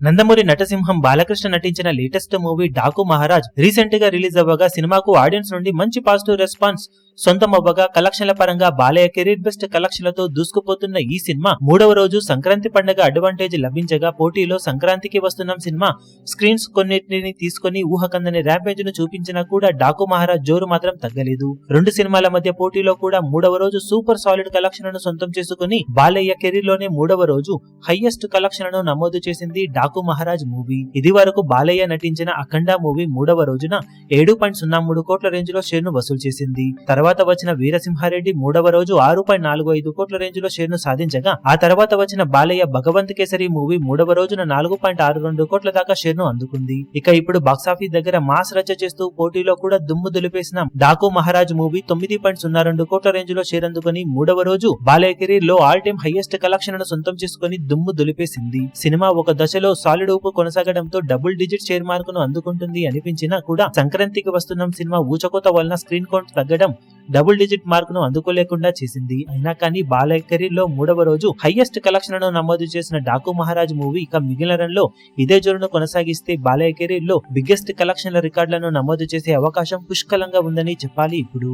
నందమూరి నటసింహం బాలకృష్ణ నటించిన latest movie Daaku Maharaj recent గా release అవ్వగా సినిమాకు ఆడియన్స్ నుండి మంచి పాజిటివ్ రెస్పాన్స్ సొంతం అవ్వగా కలెక్షన్ల పరంగా బాలయ్య కెరీర్ బెస్ట్ కలెక్షన్లతో దూసుకుపోతున్న ఈ సినిమా మూడవ రోజు సంక్రాంతి పండుగ అడ్వాంటేజ్ లభించగా పోటీలో సంక్రాంతికి వస్తున్న సినిమా స్క్రీన్స్ కొన్నిటిని తీసుకుని ఊహకందని ర్యాంపేజ్ ను చూపించినా కూడా డాకు మహారాజ్ జోరు మాత్రం తగ్గలేదు. రెండు సినిమాల మధ్య పోటీలో కూడా మూడవ రోజు సూపర్ సాలిడ్ కలెక్షన్లను సొంతం చేసుకుని బాలయ్య కెరీర్ లోనే మూడవ రోజు హైయెస్ట్ కలెక్షన్లను నమోదు చేసింది డాకు మహారాజ్ మూవీ. ఇది వరకు బాలయ్య నటించిన అఖండ మూవీ మూడవ రోజున 7.03 కోట్ల రేంజ్ లో షేర్ ను వసూలు చేసింది. తర్వాత వచ్చిన వీరసింహారెడ్డి మూడవ రోజు 6.45 కోట్ల రేంజ్ లో షేర్ ను సాధించగా ఆ తర్వాత వచ్చిన బాలయ్య భగవంత్ కేసరి మూవీ మూడవ రోజున 4.62 కోట్ల దాకా షేర్ ను అందుకుంది. ఇక ఇప్పుడు బాక్సాఫీస్ దగ్గర మాస్ రచ్చ చేస్తూ పోటీలో కూడా దుమ్ము దులిపేసిన డాకు మహారాజ్ మూవీ 9.02 కోట్ల రేంజ్ లో షేర్ అందుకుని మూడవ రోజు బాలయ్య కెరీర్ లో ఆల్ టైమ్ హైయెస్ట్ కలెక్షన్ ను సొంతం చేసుకుని దుమ్ము దులిపేసింది. సినిమా ఒక దశలో సాలిడ్ ఊపు కొనసాగడంతో డబుల్ డిజిట్ షేర్ మార్కును అందుకుంటుంది అనిపించినా కూడా సంక్రాంతికి వస్తున్న సినిమా ఊచకోత వలన స్క్రీన్ కౌంట్ తగ్గడం డబుల్ డిజిట్ మార్కును అందుకోలేకుండా చేసింది. అయినా కానీ బాలయ్య కెరీర్ లో మూడవ రోజు హైయెస్ట్ కలెక్షన్లను నమోదు చేసిన డాకు మహారాజ్ మూవీ ఇక మిగిలిన రన్ లో ఇదే జోరును కొనసాగిస్తే బాలయ్య కెరీర్ లో బిగ్గెస్ట్ కలెక్షన్ల రికార్డులను నమోదు చేసే అవకాశం పుష్కలంగా ఉందని చెప్పాలి. ఇప్పుడు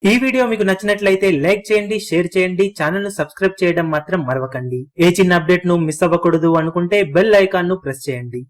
ఈ వీడియో మీకు నచ్చినట్లయితే లైక్ చేయండి, షేర్ చేయండి, ఛానల్ ను సబ్స్క్రైబ్ చేయడం మాత్రం మరవకండి. ఏ చిన్న అప్డేట్ ను మిస్ అవ్వకూడదు అనుకుంటే బెల్ ఐకాన్ ను ప్రెస్ చేయండి.